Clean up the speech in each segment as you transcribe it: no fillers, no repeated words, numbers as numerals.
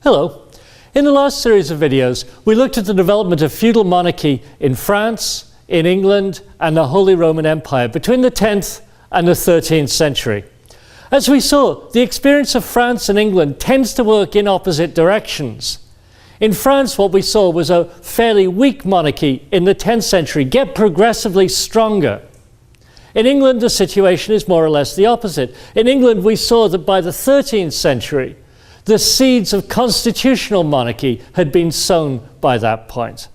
Hello. In the last series of videos, we looked at the development of feudal monarchy in France, in England, and the Holy Roman Empire between the 10th and the 13th century. As we saw, the experience of France and England tends to work in opposite directions. In France, what we saw was a fairly weak monarchy in the 10th century get progressively stronger. In England, the situation is more or less the opposite. In England, we saw that by the 13th century, the seeds of constitutional monarchy had been sown by that point.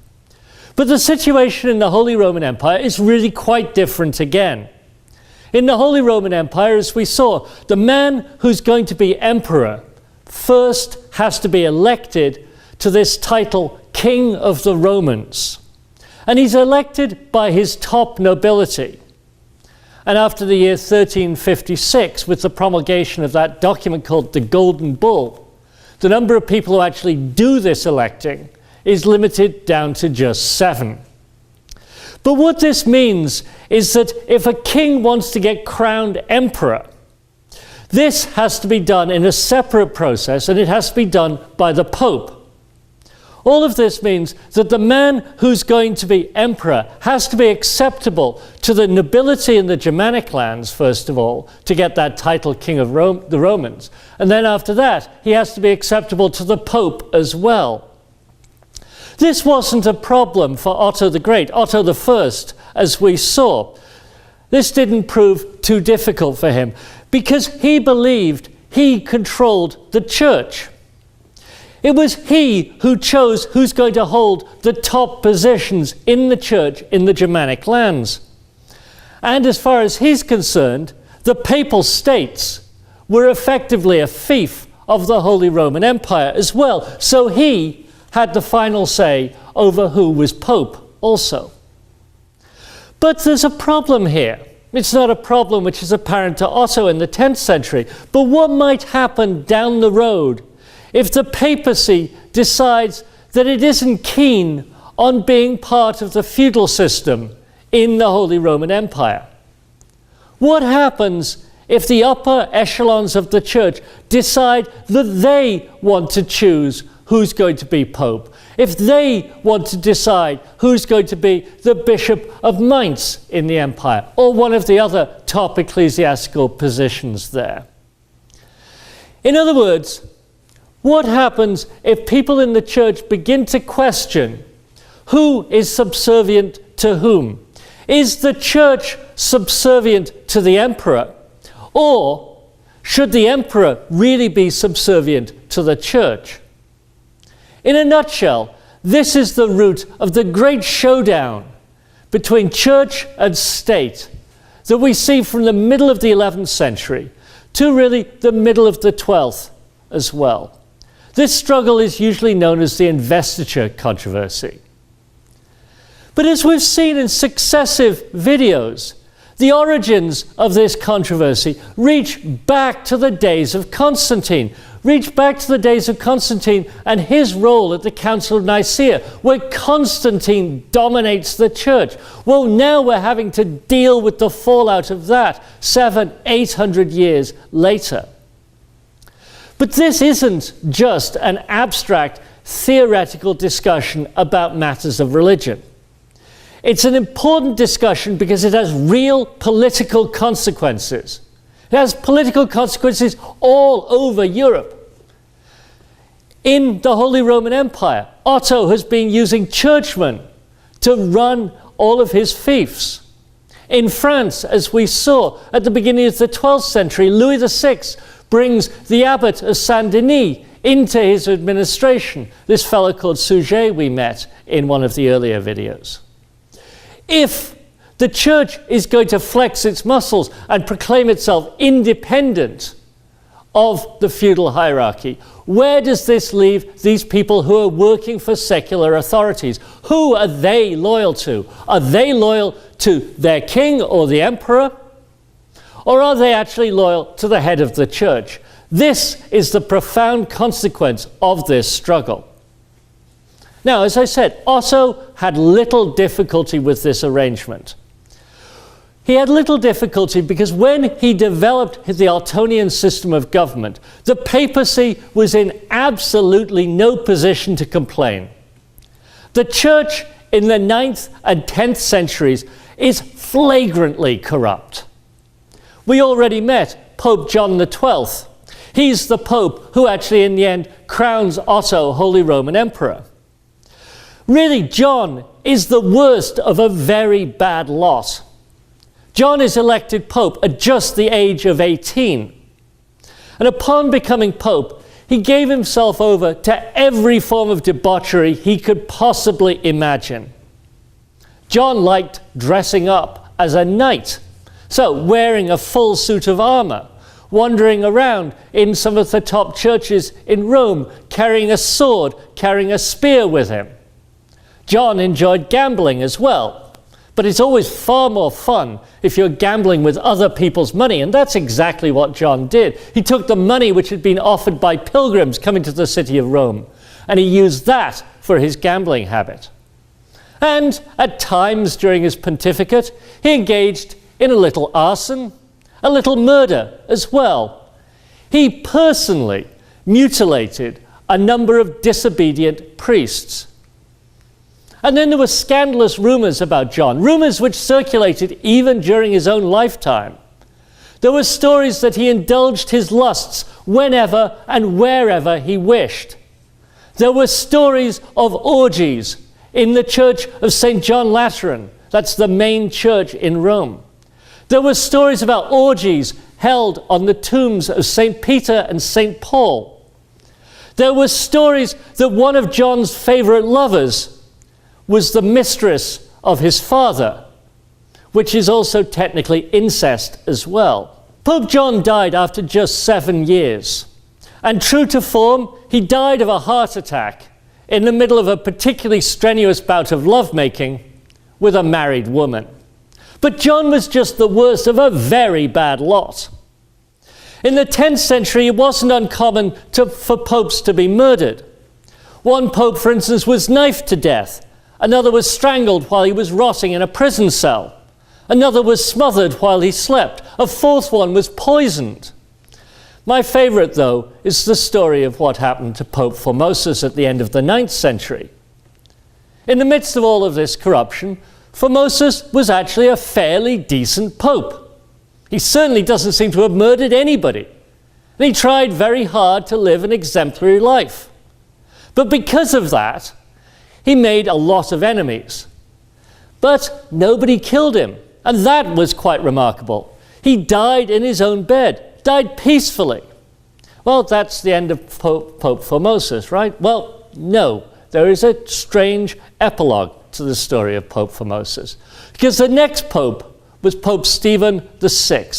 But the situation in the Holy Roman Empire is really quite different again. In the Holy Roman Empire, as we saw, the man who's going to be emperor first has to be elected to this title, King of the Romans. And he's elected by his top nobility. And after the year 1356, with the promulgation of that document called the Golden Bull, the number of people who actually do this electing is limited down to just 7. But what this means is that if a king wants to get crowned emperor, this has to be done in a separate process, and it has to be done by the Pope. All of this means that the man who's going to be emperor has to be acceptable to the nobility in the Germanic lands, first of all, to get that title King of the Romans. And then after that, he has to be acceptable to the Pope as well. This wasn't a problem for Otto the Great, Otto I, as we saw. This didn't prove too difficult for him because he believed he controlled the church. It was he who chose who's going to hold the top positions in the church in the Germanic lands. And as far as he's concerned, the Papal States were effectively a fief of the Holy Roman Empire as well. So he had the final say over who was Pope also. But there's a problem here. It's not a problem which is apparent to Otto in the 10th century, but what might happen down the road if the papacy decides that it isn't keen on being part of the feudal system in the Holy Roman Empire? What happens if the upper echelons of the church decide that they want to choose who's going to be pope? If they want to decide who's going to be the Bishop of Mainz in the empire, or one of the other top ecclesiastical positions there? In other words, what happens if people in the church begin to question who is subservient to whom? Is the church subservient to the emperor? Or should the emperor really be subservient to the church? In a nutshell, this is the root of the great showdown between church and state that we see from the middle of the 11th century to really the middle of the 12th as well. This struggle is usually known as the investiture controversy. But as we've seen in successive videos, the origins of this controversy reach back to the days of Constantine, and his role at the Council of Nicaea, where Constantine dominates the church. Well, now we're having to deal with the fallout of that 700-800 years later. But this isn't just an abstract theoretical discussion about matters of religion. It's an important discussion because it has real political consequences. It has political consequences all over Europe. In the Holy Roman Empire, Otto has been using churchmen to run all of his fiefs. In France, as we saw at the beginning of the 12th century, Louis VI brings the abbot of Saint-Denis into his administration, this fellow called Suger we met in one of the earlier videos. If the church is going to flex its muscles and proclaim itself independent of the feudal hierarchy, where does this leave these people who are working for secular authorities? Who are they loyal to? Are they loyal to their king or the emperor? Or are they actually loyal to the head of the church? This is the profound consequence of this struggle. Now, as I said, Otto had little difficulty with this arrangement. He had little difficulty because when he developed the Altonian system of government, the papacy was in absolutely no position to complain. The church in the 9th and 10th centuries is flagrantly corrupt. We already met Pope John XII. He's the Pope who actually in the end crowns Otto Holy Roman Emperor. Really, John is the worst of a very bad lot. John is elected Pope at just the age of 18. And upon becoming Pope, he gave himself over to every form of debauchery he could possibly imagine. John liked dressing up as a knight, so wearing a full suit of armor, wandering around in some of the top churches in Rome, carrying a sword, carrying a spear with him. John enjoyed gambling as well, but it's always far more fun if you're gambling with other people's money, and that's exactly what John did. He took the money which had been offered by pilgrims coming to the city of Rome, and he used that for his gambling habit. And at times during his pontificate, he engaged in a little arson, a little murder as well. He personally mutilated a number of disobedient priests. And then there were scandalous rumors about John, rumors which circulated even during his own lifetime. There were stories that he indulged his lusts whenever and wherever he wished. There were stories of orgies in the church of St. John Lateran. That's the main church in Rome. There were stories about orgies held on the tombs of St. Peter and St. Paul. There were stories that one of John's favorite lovers was the mistress of his father, which is also technically incest as well. Pope John died after just 7 years. And true to form, he died of a heart attack in the middle of a particularly strenuous bout of lovemaking with a married woman. But John was just the worst of a very bad lot. In the 10th century, it wasn't uncommon for popes to be murdered. One pope, for instance, was knifed to death. Another was strangled while he was rotting in a prison cell. Another was smothered while he slept. A fourth one was poisoned. My favorite, though, is the story of what happened to Pope Formosus at the end of the 9th century. In the midst of all of this corruption, Formosus was actually a fairly decent pope. He certainly doesn't seem to have murdered anybody. And he tried very hard to live an exemplary life. But because of that, he made a lot of enemies. But nobody killed him, and that was quite remarkable. He died in his own bed, died peacefully. Well, that's the end of Pope Formosus, right? Well, no. There is a strange epilogue to the story of Pope Formosus, because the next pope was Pope Stephen VI.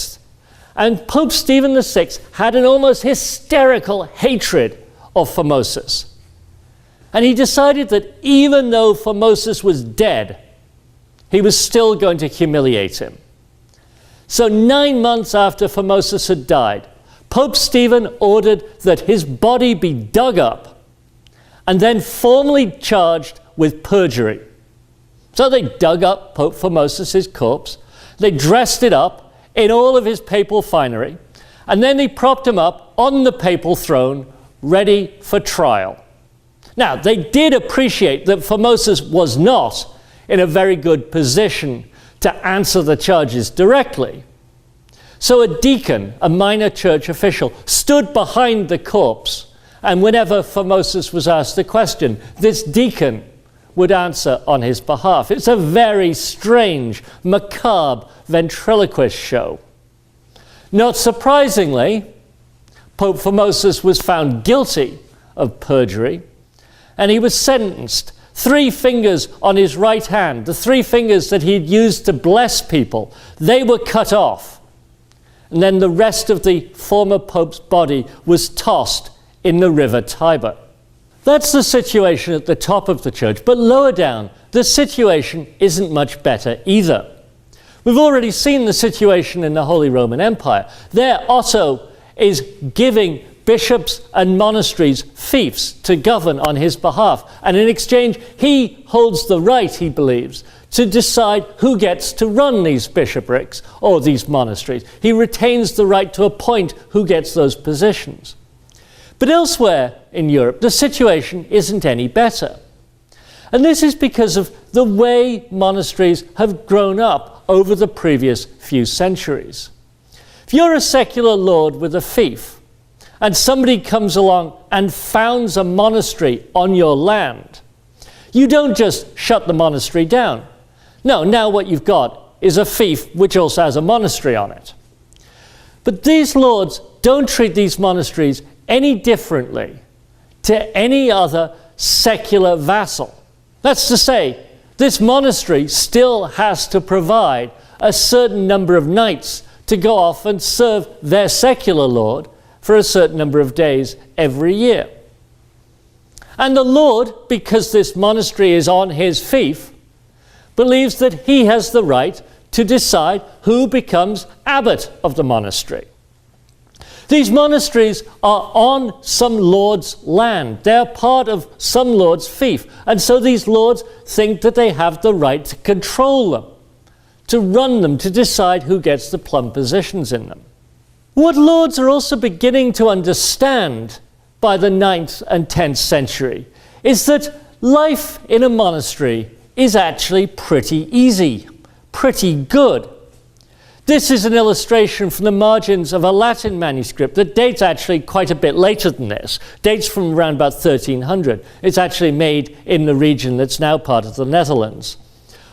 And Pope Stephen VI had an almost hysterical hatred of Formosus. And he decided that even though Formosus was dead, he was still going to humiliate him. So 9 months after Formosus had died, Pope Stephen ordered that his body be dug up and then formally charged with perjury. So they dug up Pope Formosus' corpse, they dressed it up in all of his papal finery, and then they propped him up on the papal throne, ready for trial. Now, they did appreciate that Formosus was not in a very good position to answer the charges directly. So a deacon, a minor church official, stood behind the corpse, and whenever Formosus was asked a question, this deacon would answer on his behalf. It's a very strange, macabre ventriloquist show. Not surprisingly, Pope Formosus was found guilty of perjury, and he was sentenced. 3 fingers on his right hand, the 3 fingers that he'd used to bless people, they were cut off. And then the rest of the former pope's body was tossed in the river Tiber. That's the situation at the top of the church, but lower down, the situation isn't much better either. We've already seen the situation in the Holy Roman Empire. There, Otto is giving bishops and monasteries fiefs to govern on his behalf. And in exchange, he holds the right, he believes, to decide who gets to run these bishoprics or these monasteries. He retains the right to appoint who gets those positions. But elsewhere in Europe, the situation isn't any better. And this is because of the way monasteries have grown up over the previous few centuries. If you're a secular lord with a fief, and somebody comes along and founds a monastery on your land, you don't just shut the monastery down. No, now what you've got is a fief which also has a monastery on it. But these lords don't treat these monasteries any differently to any other secular vassal. That's to say, this monastery still has to provide a certain number of knights to go off and serve their secular lord for a certain number of days every year. And the lord, because this monastery is on his fief, believes that he has the right to decide who becomes abbot of the monastery. These monasteries are on some lord's land. They're part of some lord's fief. And so these lords think that they have the right to control them, to run them, to decide who gets the plum positions in them. What lords are also beginning to understand by the 9th and 10th century is that life in a monastery is actually pretty easy, pretty good. This is an illustration from the margins of a Latin manuscript that dates actually quite a bit later than this, dates from around about 1300. It's actually made in the region that's now part of the Netherlands.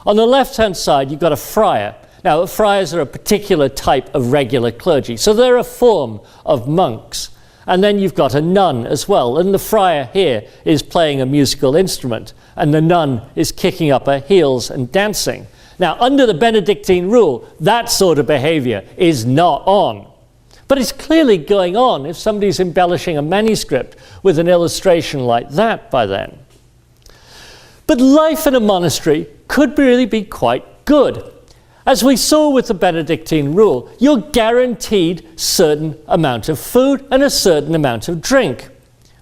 On the left-hand side, you've got a friar. Now, friars are a particular type of regular clergy, so they're a form of monks. And then you've got a nun as well, and the friar here is playing a musical instrument, and the nun is kicking up her heels and dancing. Now, under the Benedictine rule, that sort of behavior is not on. But it's clearly going on if somebody's embellishing a manuscript with an illustration like that by then. But life in a monastery could really be quite good. As we saw with the Benedictine rule, you're guaranteed a certain amount of food and a certain amount of drink.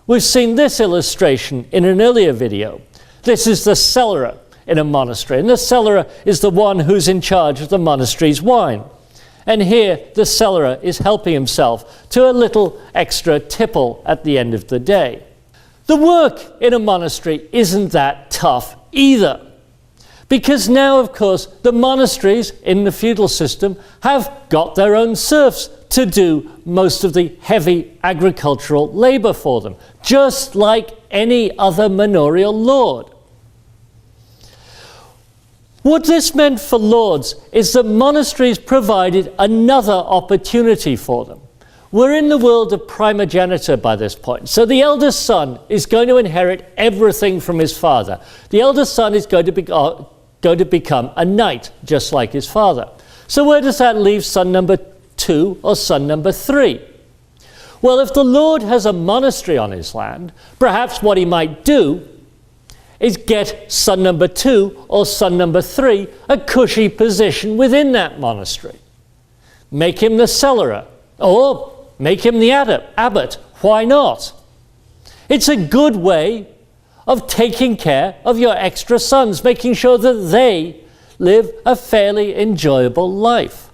We've seen this illustration in an earlier video. This is the cellarer in a monastery, and the cellarer is the one who's in charge of the monastery's wine. And here the cellarer is helping himself to a little extra tipple at the end of the day. The work in a monastery isn't that tough either, because now, of course, the monasteries in the feudal system have got their own serfs to do most of the heavy agricultural labor for them, just like any other manorial lord. What this meant for lords is that monasteries provided another opportunity for them. We're in the world of primogeniture by this point. So the eldest son is going to inherit everything from his father. The eldest son is going to become a knight, just like his father. So where does that leave son number 2 or son number 3? Well, if the lord has a monastery on his land, perhaps what he might do is get son number 2 or son number 3 a cushy position within that monastery. Make him the cellarer, or make him the abbot. Why not? It's a good way of taking care of your extra sons, making sure that they live a fairly enjoyable life.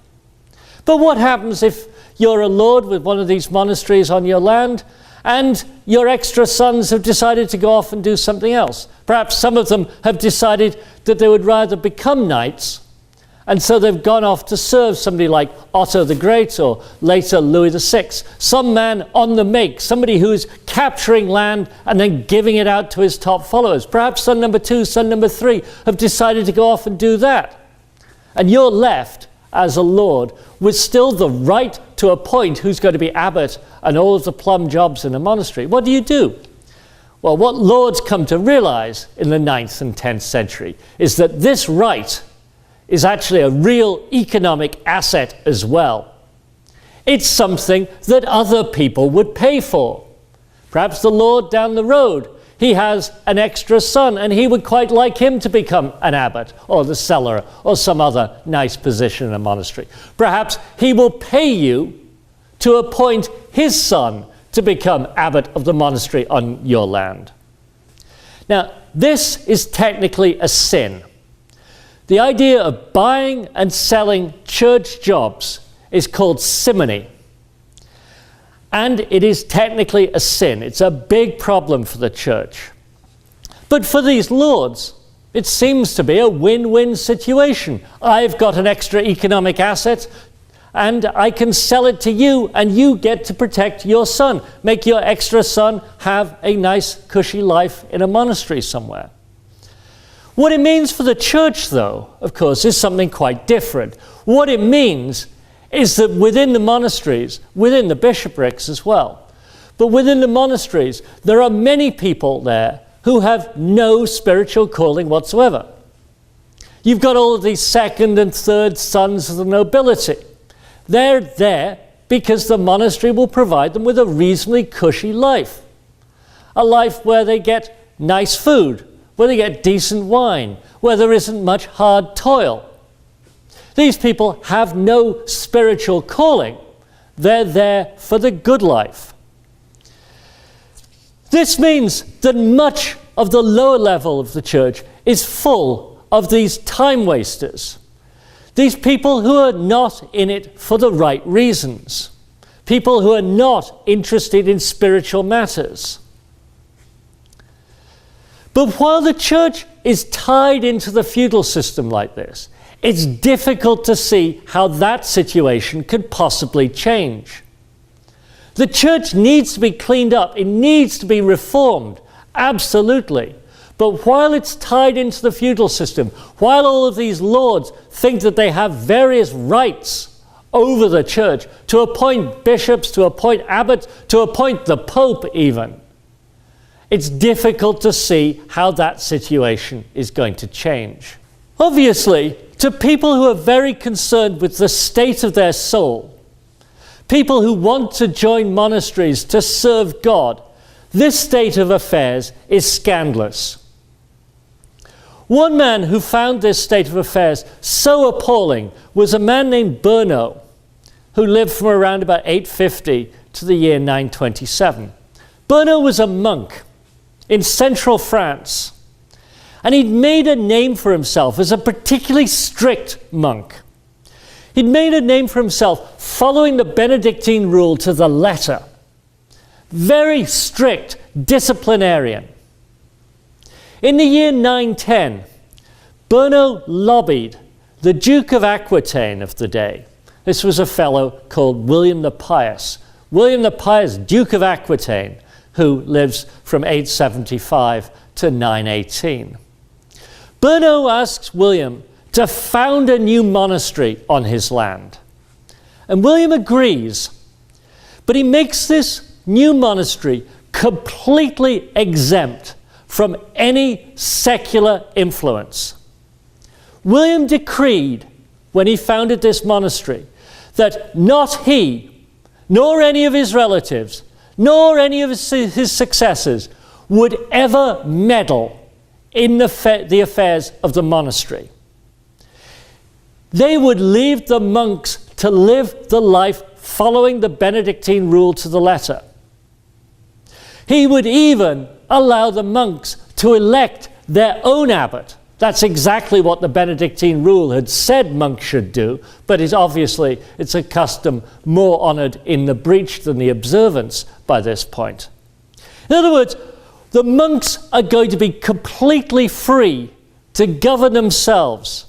But what happens if you're a lord with one of these monasteries on your land and your extra sons have decided to go off and do something else? Perhaps some of them have decided that they would rather become knights, and so they've gone off to serve somebody like Otto the Great or later Louis VI. Some man on the make, somebody who's capturing land and then giving it out to his top followers. Perhaps son number 2, son number 3 have decided to go off and do that. And you're left as a lord with still the right to appoint who's going to be abbot and all of the plum jobs in a monastery. What do you do? Well, what lords come to realize in the 9th and 10th century is that this right is actually a real economic asset as well. It's something that other people would pay for. Perhaps the lord down the road, he has an extra son and he would quite like him to become an abbot or the cellarer or some other nice position in a monastery. Perhaps he will pay you to appoint his son to become abbot of the monastery on your land. Now, this is technically a sin. The idea of buying and selling church jobs is called simony. And it is technically a sin. It's a big problem for the church. But for these lords, it seems to be a win-win situation. I've got an extra economic asset, and I can sell it to you, and you get to protect your son. Make your extra son have a nice, cushy life in a monastery somewhere. What it means for the church, though, of course, is something quite different. What it means is that within the monasteries, within the bishoprics as well, but within the monasteries, there are many people there who have no spiritual calling whatsoever. You've got all of these second and third sons of the nobility. They're there because the monastery will provide them with a reasonably cushy life. A life where they get nice food, where they get decent wine, where there isn't much hard toil. These people have no spiritual calling. They're there for the good life. This means that much of the lower level of the church is full of these time wasters. These people who are not in it for the right reasons. People who are not interested in spiritual matters. But while the church is tied into the feudal system like this, it's difficult to see how that situation could possibly change. The church needs to be cleaned up. It needs to be reformed, absolutely. But while it's tied into the feudal system, while all of these lords think that they have various rights over the church, to appoint bishops, to appoint abbots, to appoint the Pope even, it's difficult to see how that situation is going to change. Obviously, to people who are very concerned with the state of their soul, people who want to join monasteries to serve God, this state of affairs is scandalous. One man who found this state of affairs so appalling was a man named Bernot, who lived from around about 850 to the year 927. Bernot was a monk in central France, and he'd made a name for himself as a particularly strict monk. He'd made a name for himself following the Benedictine rule to the letter. Very strict disciplinarian. In the year 910, Bernot lobbied the Duke of Aquitaine of the day. This was a fellow called William the Pious. William the Pious, Duke of Aquitaine, who lives from 875 to 918. Bernot asks William to found a new monastery on his land. And William agrees, but he makes this new monastery completely exempt from any secular influence. William decreed, when he founded this monastery, that not he, nor any of his relatives, nor any of his successors would ever meddle in the affairs of the monastery. They would leave the monks to live the life following the Benedictine rule to the letter. He would even allow the monks to elect their own abbot. That's exactly what the Benedictine rule had said monks should do, but it's a custom more honored in the breach than the observance by this point. In other words, the monks are going to be completely free to govern themselves.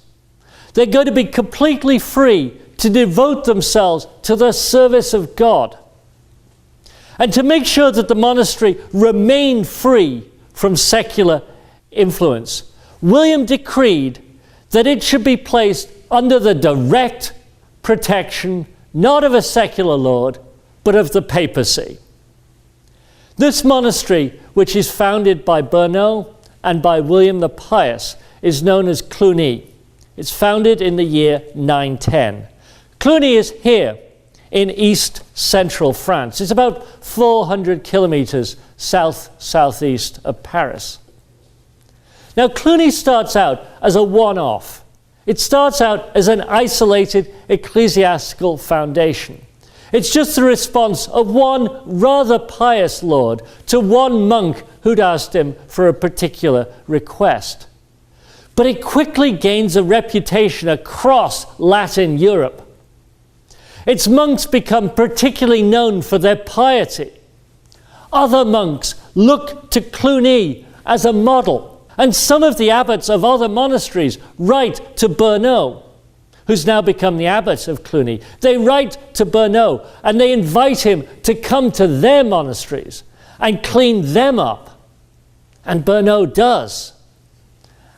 They're going to be completely free to devote themselves to the service of God. And to make sure that the monastery remained free from secular influence, William decreed that it should be placed under the direct protection, not of a secular lord, but of the papacy. This monastery, which is founded by Bernot and by William the Pious, is known as Cluny. It's founded in the year 910. Cluny is here in east-central France. It's about 400 kilometers south-southeast of Paris. Now, Cluny starts out as a one-off. It starts out as an isolated ecclesiastical foundation. It's just the response of one rather pious lord to one monk who'd asked him for a particular request. but it quickly gains a reputation across Latin Europe. Its monks become particularly known for their piety. Other monks look to Cluny as a model, and some of the abbots of other monasteries write to Bernot, who's now become the abbot of Cluny. They write to Bernot and they invite him to come to their monasteries and clean them up. And Bernot does.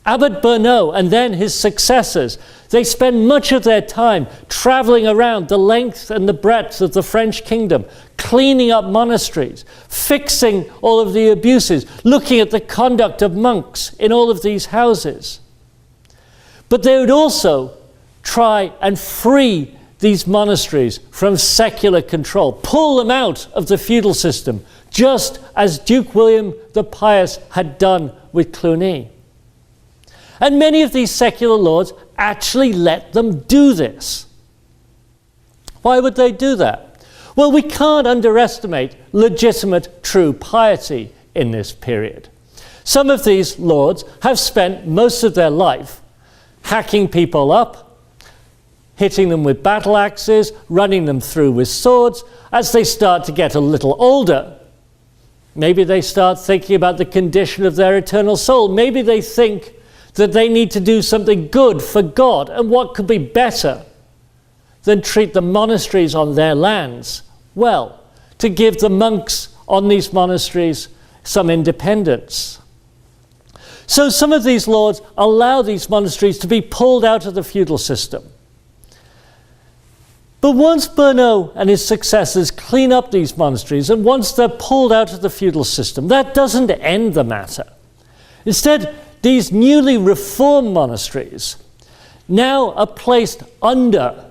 Abbot Bernot and then his successors, they spend much of their time traveling around the length and the breadth of the French kingdom, cleaning up monasteries, fixing all of the abuses, looking at the conduct of monks in all of these houses. But they would also try and free these monasteries from secular control, pull them out of the feudal system, just as Duke William the Pious had done with Cluny. And many of these secular lords actually let them do this. Why would they do that? Well, we can't underestimate legitimate, true piety in this period. Some of these lords have spent most of their life hacking people up, hitting them with battle axes, running them through with swords. As they start to get a little older, maybe they start thinking about the condition of their eternal soul. Maybe they think that they need to do something good for God, and what could be better than treat the monasteries on their lands well, to give the monks on these monasteries some independence. So some of these lords allow these monasteries to be pulled out of the feudal system. But once Bernot and his successors clean up these monasteries, and once they're pulled out of the feudal system, that doesn't end the matter. Instead, these newly reformed monasteries now are placed under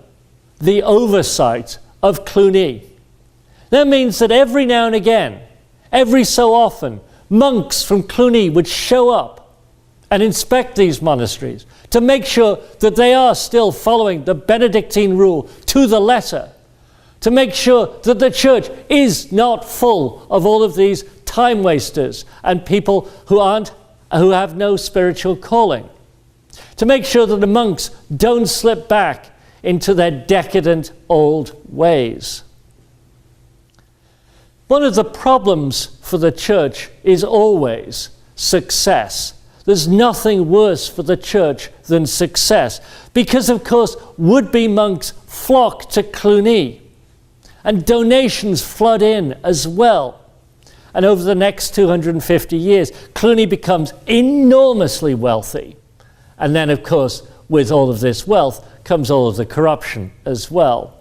the oversight of Cluny. That means that every now and again, every so often, monks from Cluny would show up and inspect these monasteries to make sure that they are still following the Benedictine rule to the letter, to make sure that the church is not full of all of these time wasters and people who have no spiritual calling, to make sure that the monks don't slip back into their decadent old ways. One of the problems for the church is always success. There's nothing worse for the church than success, because of course would-be monks flock to Cluny and donations flood in as well. And over the next 250 years, Cluny becomes enormously wealthy. And then, of course, with all of this wealth comes all of the corruption as well.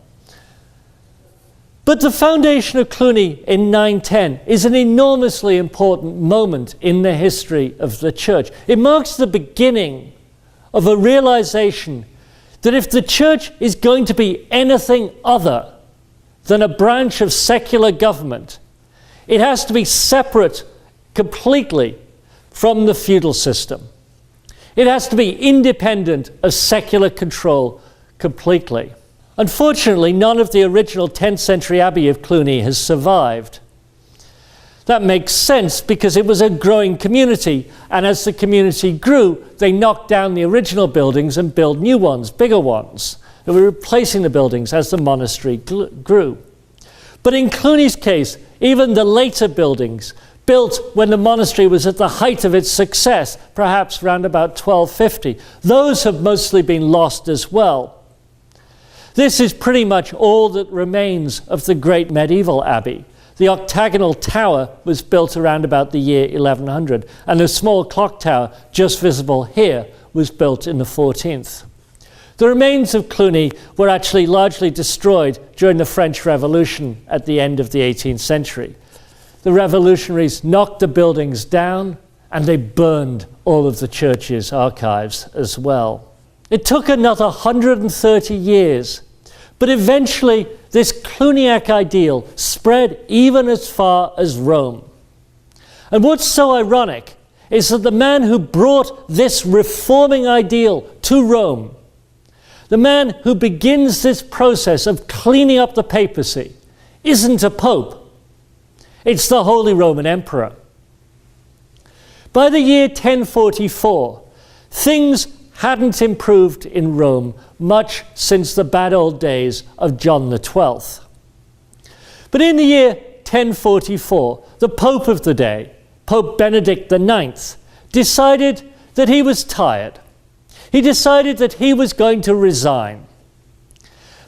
But the foundation of Cluny in 910 is an enormously important moment in the history of the church. It marks the beginning of a realization that if the church is going to be anything other than a branch of secular government, it has to be separate completely from the feudal system. It has to be independent of secular control completely. Unfortunately, none of the original 10th century abbey of Cluny has survived. That makes sense because it was a growing community, and as the community grew, they knocked down the original buildings and built new ones, bigger ones. They were replacing the buildings as the monastery grew. But in Cluny's case, even the later buildings, built when the monastery was at the height of its success, perhaps around about 1250, those have mostly been lost as well. This is pretty much all that remains of the great medieval abbey. The octagonal tower was built around about the year 1100, and the small clock tower, just visible here, was built in the 14th. The remains of Cluny were actually largely destroyed during the French Revolution at the end of the 18th century. The revolutionaries knocked the buildings down and they burned all of the church's archives as well. It took another 130 years, but eventually this Cluniac ideal spread even as far as Rome. And what's so ironic is that the man who brought this reforming ideal to Rome, the man who begins this process of cleaning up the papacy, isn't a pope. It's the Holy Roman Emperor. By the year 1044, Things hadn't improved in Rome much since the bad old days of John the XII. But in the year 1044, the Pope of the day, Pope Benedict IX, decided that he was tired. He decided that he was going to resign.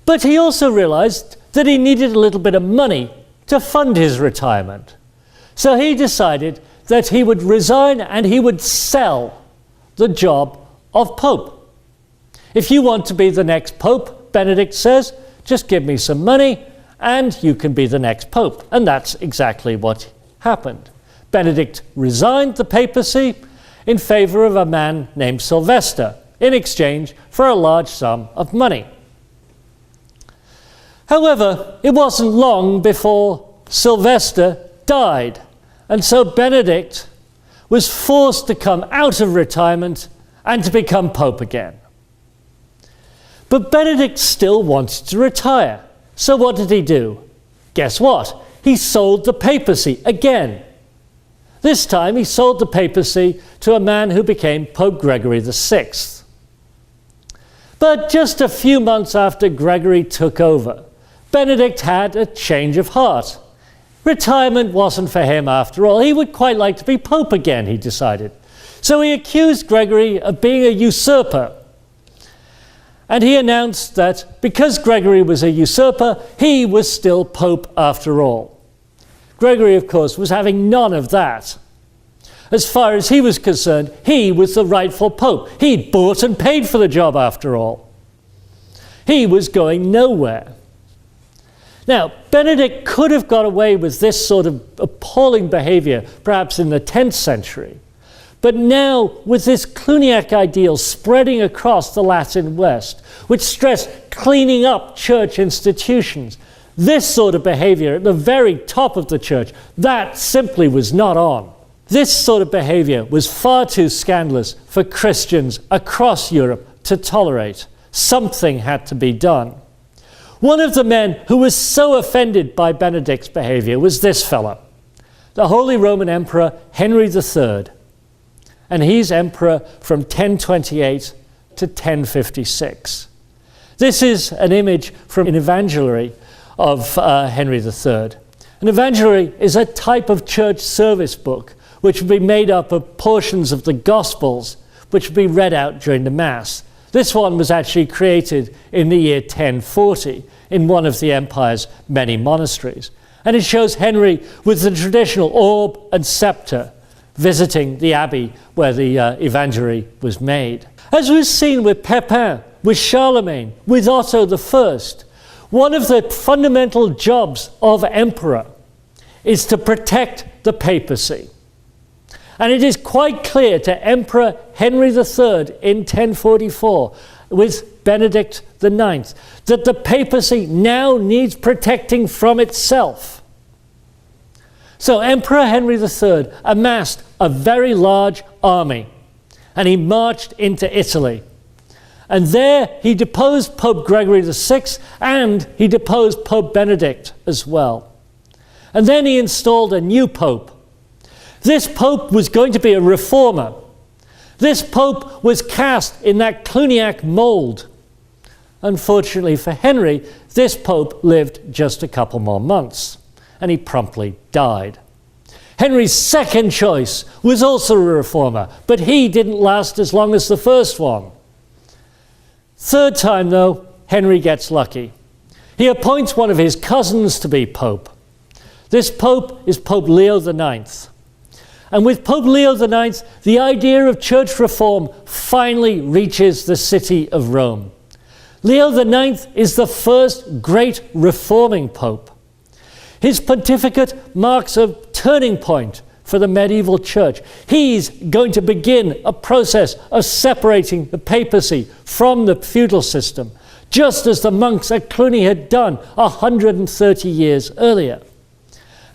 But he also realized that he needed a little bit of money to fund his retirement. So he decided that he would resign and he would sell the job of Pope. If you want to be the next Pope, Benedict says, just give me some money and you can be the next Pope. And that's exactly what happened. Benedict resigned the papacy in favor of a man named Sylvester in exchange for a large sum of money. However, it wasn't long before Sylvester died, and so Benedict was forced to come out of retirement and to become Pope again. But Benedict still wanted to retire. So what did he do? Guess what? He sold the papacy again. This time he sold the papacy to a man who became Pope Gregory VI. But just a few months after Gregory took over, Benedict had a change of heart. Retirement wasn't for him after all. He would quite like to be Pope again, he decided. So he accused Gregory of being a usurper. And he announced that because Gregory was a usurper, he was still Pope after all. Gregory, of course, was having none of that. As far as he was concerned, he was the rightful Pope. He'd bought and paid for the job after all. He was going nowhere. Now, Benedict could have got away with this sort of appalling behavior, perhaps in the 10th century. But now, with this Cluniac ideal spreading across the Latin West, which stressed cleaning up church institutions, this sort of behavior at the very top of the church, that simply was not on. This sort of behavior was far too scandalous for Christians across Europe to tolerate. Something had to be done. One of the men who was so offended by Benedict's behavior was this fellow, the Holy Roman Emperor Henry III. And he's emperor from 1028 to 1056. This is an image from an Evangeliary of Henry III. An Evangeliary is a type of church service book which would be made up of portions of the Gospels which would be read out during the Mass. This one was actually created in the year 1040 in one of the empire's many monasteries. And it shows Henry with the traditional orb and scepter visiting the abbey where the Evangeliary was made. As we've seen with Pepin, with Charlemagne, with Otto I, one of the fundamental jobs of emperor is to protect the papacy. And it is quite clear to Emperor Henry III in 1044 with Benedict IX that the papacy now needs protecting from itself. So Emperor Henry III amassed a very large army and he marched into Italy. And there he deposed Pope Gregory VI and he deposed Pope Benedict as well. And then he installed a new pope. This pope was going to be a reformer. This pope was cast in that Cluniac mold. Unfortunately for Henry, this pope lived just a couple more months, and he promptly died. Henry's second choice was also a reformer, but he didn't last as long as the first one. Third time, though, Henry gets lucky. He appoints one of his cousins to be pope. This pope is Pope Leo IX. And with Pope Leo IX, the idea of church reform finally reaches the city of Rome. Leo IX is the first great reforming pope. His pontificate marks a turning point for the medieval church. He's going to begin a process of separating the papacy from the feudal system, just as the monks at Cluny had done 130 years earlier.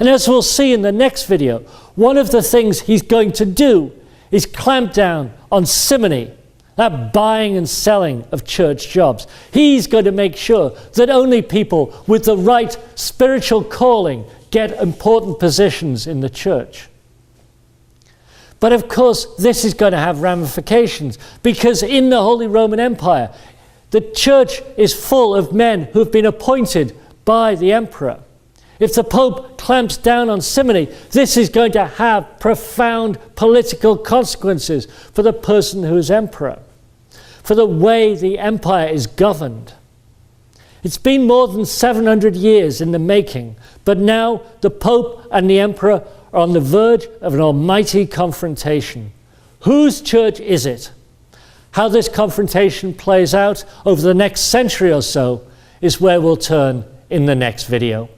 And as we'll see in the next video, one of the things he's going to do is clamp down on simony, that buying and selling of church jobs. He's going to make sure that only people with the right spiritual calling get important positions in the church. But of course, this is going to have ramifications, because in the Holy Roman Empire, the church is full of men who've been appointed by the emperor. If the Pope clamps down on simony, this is going to have profound political consequences for the person who is emperor, for the way the empire is governed. It's been more than 700 years in the making, but now the Pope and the emperor are on the verge of an almighty confrontation. Whose church is it? How this confrontation plays out over the next century or so is where we'll turn in the next video.